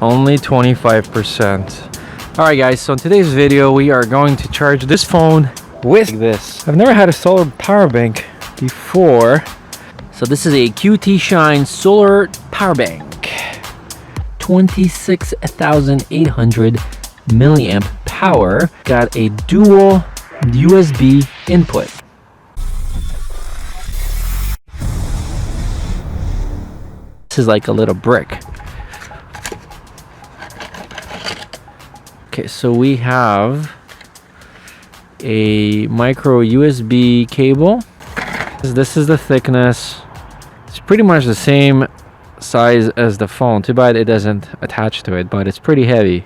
Only 25%. Alright guys, so in today's video we are going to charge this phone with this. I've never had a solar power bank before. So this is a QT Shine solar power bank. 26,800 milliamp power. Got a dual USB input. This is like a little brick. Okay, so we have a micro USB cable. This is the thickness. It's pretty much the same size as the phone. Too bad it doesn't attach to it, but it's pretty heavy.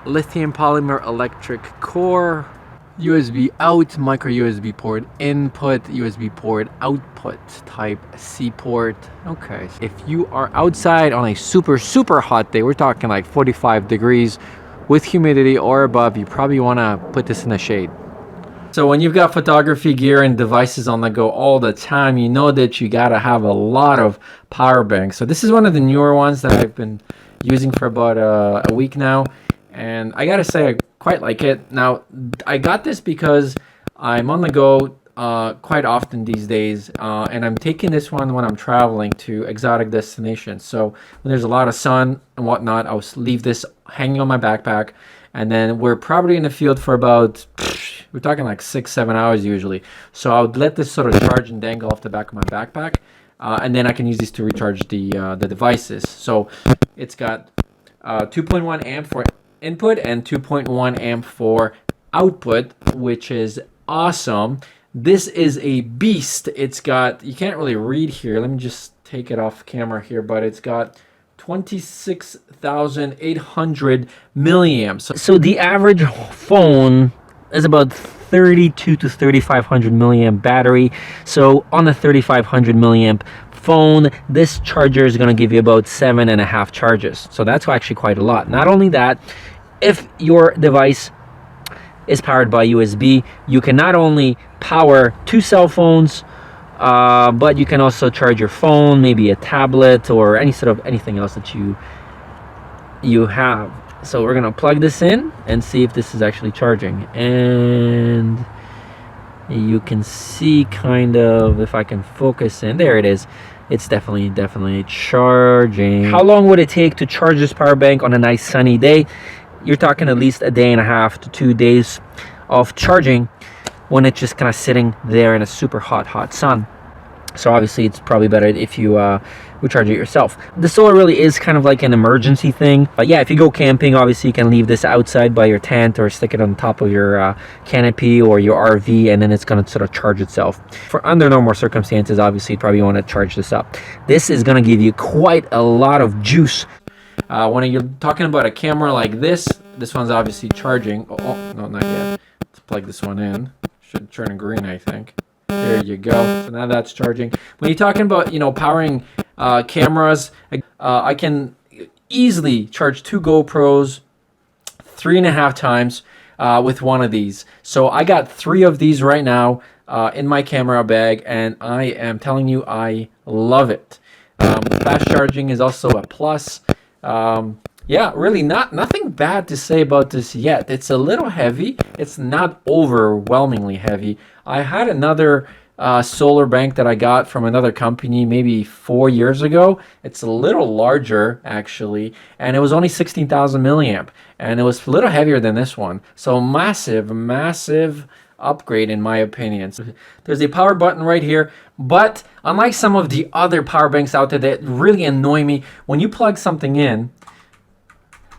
Lithium polymer electric core. USB out, micro USB port input, USB port output, type C port. Okay, if you are outside on a super hot day, we're talking like 45 degrees with humidity or above, you probably want to put this in the shade. So when you've got photography gear and devices on the go all the time, you know that you gotta have a lot of power banks. So this is one of the newer ones that I've been using for about a week now, and I gotta say I quite like it. Now I got this because I'm on the go quite often these days, and I'm taking this one when I'm traveling to exotic destinations. So when there's a lot of sun and whatnot, I'll leave this hanging on my backpack, and then we're probably in the field for about, we're talking like 6-7 hours usually. So I would let this sort of charge and dangle off the back of my backpack, and then I can use these to recharge the devices. So it's got 2.1 amp for input and 2.1 amp for output, which is awesome. This is a beast. It's got, you can't really read here, let me just take it off camera here, but it's got 26,800 milliamps. So the average phone is about 32 to 3,500 milliamp battery. So on the 3,500 milliamp phone, this charger is going to give you about 7.5 charges. So that's actually quite a lot. Not only that, if your device is powered by USB, you can not only power 2 cell phones, but you can also charge your phone, maybe a tablet, or anything else that you have. So we're gonna plug this in and see if this is actually charging. And you can see kind of, if I can focus in, there it is. It's definitely charging. How long would it take to charge this power bank on a nice sunny day? You're talking at least 1.5 to 2 days of charging when it's just kind of sitting there in a super hot sun. So obviously it's probably better if you recharge it yourself. The solar really is kind of like an emergency thing. But yeah, if you go camping, obviously you can leave this outside by your tent or stick it on top of your canopy or your RV, and then it's going to sort of charge itself. For under normal circumstances, obviously you probably want to charge this up. This is going to give you quite a lot of juice. When you're talking about a camera like this one's obviously charging. Oh, no, not yet. Let's plug this one in. Should turn green, I think. There you go. So now that's charging. When you're talking about, powering cameras, I can easily charge 2 GoPros 3.5 times with one of these. So I got 3 of these right now in my camera bag, and I am telling you, I love it. Fast charging is also a plus. Yeah, really nothing bad to say about this yet. It's a little heavy. It's not overwhelmingly heavy. I had another solar bank that I got from another company maybe 4 years ago. It's a little larger actually, and it was only 16,000 milliamp, and it was a little heavier than this one. So massive upgrade in my opinion. So there's a power button right here, but unlike some of the other power banks out there that really annoy me, when you plug something in,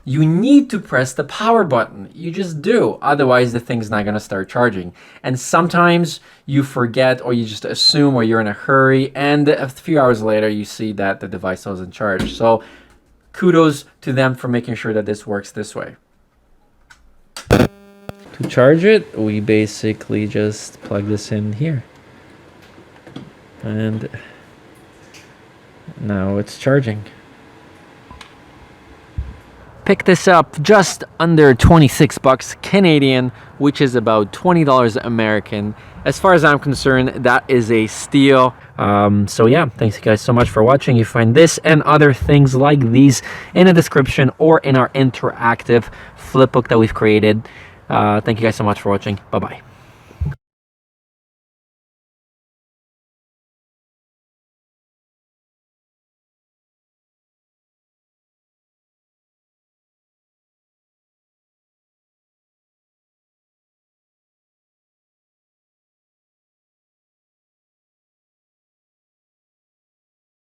you need to press the power button. You just do. Otherwise, the thing's not going to start charging. And sometimes you forget, or you just assume, or you're in a hurry, and a few hours later, you see that the device wasn't charged. So kudos to them for making sure that this works this way. To charge it, we basically just plug this in here. And now it's charging. Pick this up just under 26 bucks Canadian, which is about $20 American. As far as I'm concerned, that is a steal. So yeah, thanks you guys so much for watching. You find this and other things like these in the description or in our interactive flipbook that we've created. Thank you guys so much for watching. Bye bye.